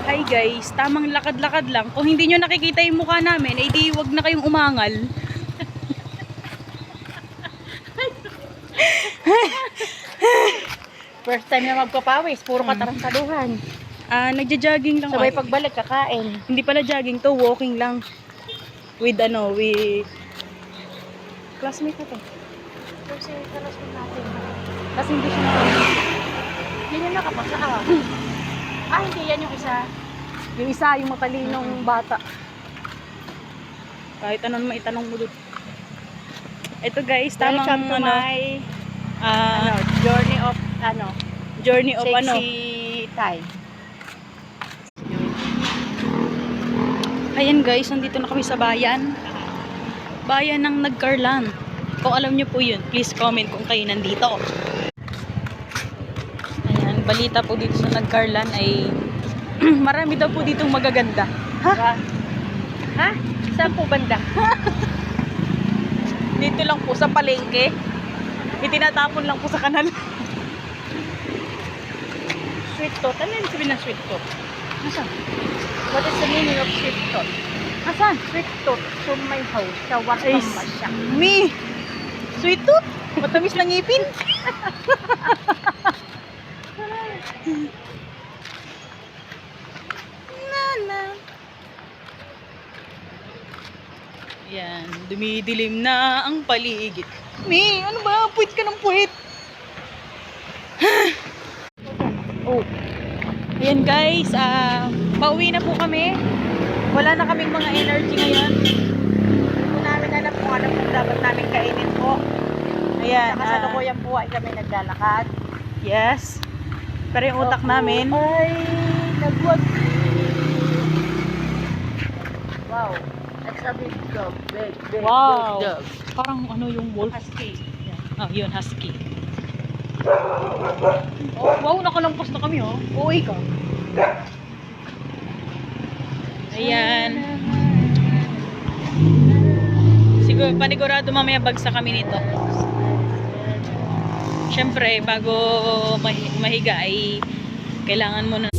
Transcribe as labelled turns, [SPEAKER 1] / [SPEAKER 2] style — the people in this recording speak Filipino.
[SPEAKER 1] Hi guys, tamang lakad-lakad lang. Kung hindi nyo nakikita yung mukha namin, eh di wag na kayong umangal.
[SPEAKER 2] First time na magpapawis, puro katarantaduhan.
[SPEAKER 1] Nagja-jogging lang.
[SPEAKER 2] Sabay pagbalik, kakain.
[SPEAKER 1] Hindi pala jogging to, walking lang. With classmate na to.
[SPEAKER 2] Kasi kalas mo natin.
[SPEAKER 1] Kasi hindi siya nakapasa.
[SPEAKER 2] Hindi niya nakapasa. Hindi yan yung isa.
[SPEAKER 1] Yung isa, yung matalinong bata. Kahit anong maitanong mo doon. Ito guys, tamang
[SPEAKER 2] Welcome to my journey of sexy time.
[SPEAKER 1] Ayan guys, nandito na kami sa bayan. Bayan ng Nagcarlan. Kung alam nyo po yun, please comment kung kayo nandito. Ayan, balita po dito sa Nagcarlan ay marami daw po ditong magaganda.
[SPEAKER 2] Ha? Ha? Saan po banda?
[SPEAKER 1] Dito lang po sa palengke. Itinatapon lang po sa kanal.
[SPEAKER 2] Sweet tot. Ano yung sabihin ng sweet tot?
[SPEAKER 1] Nasaan?
[SPEAKER 2] What is the meaning of sweet tot?
[SPEAKER 1] Nasaan?
[SPEAKER 2] Sweet tot. So my house. Sa
[SPEAKER 1] Ay,
[SPEAKER 2] wakang masya.
[SPEAKER 1] Me! Sweet tooth! Matamis na ngipin. Nana. Yan, dumidilim na ang paligid. Me, ano ba? Puwit ka ng puwit. Oh. Ayan guys, pauwi na po kami. Wala na kaming mga energy ngayon.
[SPEAKER 2] Hindi po namin alam kung ano po dapat namin kainin po.
[SPEAKER 1] Ayan.
[SPEAKER 2] Sa kasalukuyan po ay kami naglalakad.
[SPEAKER 1] Yes. Pero yung utak namin,
[SPEAKER 2] Ay, nagwag. Wow. That's a big dog. Big
[SPEAKER 1] wow.
[SPEAKER 2] dog.
[SPEAKER 1] Parang ano yung wolf.
[SPEAKER 2] Husky.
[SPEAKER 1] Oh, yun, husky. Oh, wow, nakalampas na kami, oh. Uwi ka. Ayan. Siguro, panigurado mamaya bagsak kami nito. Siyempre, bago mahiga ay kailangan mo na